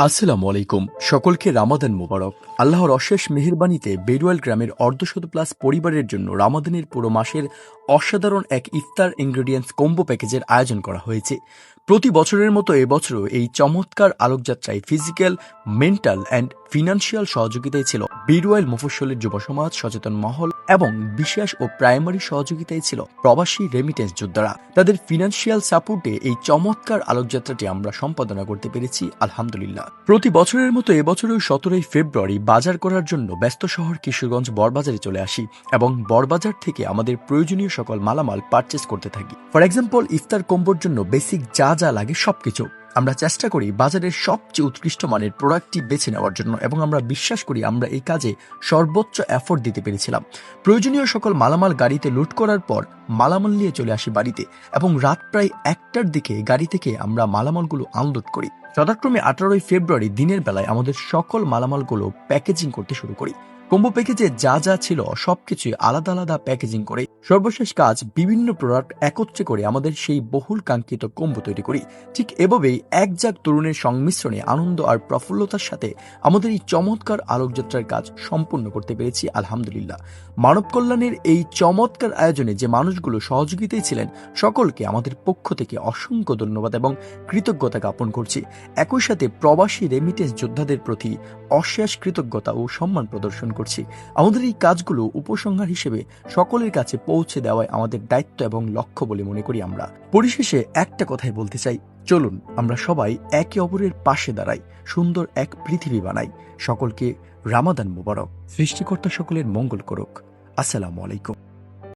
আসসালামু আলাইকুম। সকলকে রামাদান মোবারক। আল্লাহর অশেষ মেহেরবানিতে বেড়ুয়াল গ্রামের অর্ধশত প্লাস পরিবারের জন্য রামাদানের পুরো মাসের অসাধারণ এক ইফতার ইনগ্রেডিয়েন্টস কম্বো প্যাকেজের আয়োজন করা হয়েছে। প্রতি বছরের মতো এবছরও এই চমৎকার আলোকযাত্রায় ফিজিক্যাল, মেন্টাল অ্যান্ড ফিনান্সিয়াল সহযোগিতায় ছিল বেড়ুয়াল মফস্বলের যুব সমাজ, সচেতন মহল এবং বিশেষ ও প্রাইমারি সহযোগিতায় ছিল প্রবাসী রেমিটেন্স যোদ্ধারা। তাদের ফিনান্সিয়াল সাপোর্টে এই চমৎকার আলোকযাত্রাটি আমরা সম্পাদনা করতে পেরেছি আলহামদুলিল্লাহ। প্রতি বছরের মতো এবছরেও 17 ফেব্রুয়ারি বাজার করার জন্য ব্যস্ত শহর কিশোরগঞ্জ বড়বাজারে চলে আসি এবং বড়বাজার থেকে আমাদের প্রয়োজনীয় সকল মালামাল পারচেস করতে থাকি। ফর এক্সাম্পল, ইফতার কম্বোর জন্য বেসিক যা যা লাগে সবকিছু আমরা চেষ্টা করি বাজারের সবচেয়ে উৎকৃষ্ট মানের প্রোডাক্টটি বেছে নেওয়ার জন্য এবং আমরা বিশ্বাস করি আমরা এই কাজে সর্বোচ্চ এফোর্ট দিতে পেরেছিলাম। প্রয়োজনীয় সকল মালামাল গাড়িতে লোড করার পর মালামাল নিয়ে চলে আসি বাড়িতে এবং রাত প্রায় 1টার দিকে গাড়ি থেকে আমরা মালামালগুলো আনলোড করি। যথাক্রমে 18 ফেব্রুয়ারি দিনের বেলায় আমাদের সকল মালামালগুলো প্যাকেজিং করতে শুরু করি। কম্বো প্যাকেজে যা যা ছিল সবকিছুই আলাদা আলাদা প্যাকেজিং করে সর্বশেষ কাজ বিভিন্ন প্রোডাক্ট একত্রে করে আমাদের সেই বহুল কাঙ্ক্ষিত কম্বো তৈরি করি। ঠিক এভাবেই একজাক তরুণের সংমিশ্রণে আনন্দ আর প্রফুল্লতার সাথে আমাদের এই চমৎকার আলোকযাত্রার কাজ সম্পূর্ণ করতে পেরেছি আলহামদুলিল্লাহ। মানব কল্যাণের এই চমৎকার আয়োজনে যে মানুষগুলো সহযোগিতায় ছিলেন সকলকে আমাদের পক্ষ থেকে অসংখ্য ধন্যবাদ এবং কৃতজ্ঞতা জ্ঞাপন করছি। একই সাথে প্রবাসী রেমিটেন্স যোদ্ধাদের প্রতি অশেষ কৃতজ্ঞতা ও সম্মান প্রদর্শন করছি। আমাদের এই কাজগুলো উপসংহার হিসেবে সকলের কাছে পৌঁছে দেওয়াই আমাদের দায়িত্ব এবং লক্ষ্য বলে মনে করি আমরা। পরিশেষে একটা কথাই বলতে চাই, চলুন আমরা সবাই একে অপরের পাশে দাঁড়াই, সুন্দর এক পৃথিবী বানাই। সকলকে রামাদান মোবারক। সৃষ্টিকর্তা সকলের মঙ্গল করুক। আসসালামু আলাইকুম।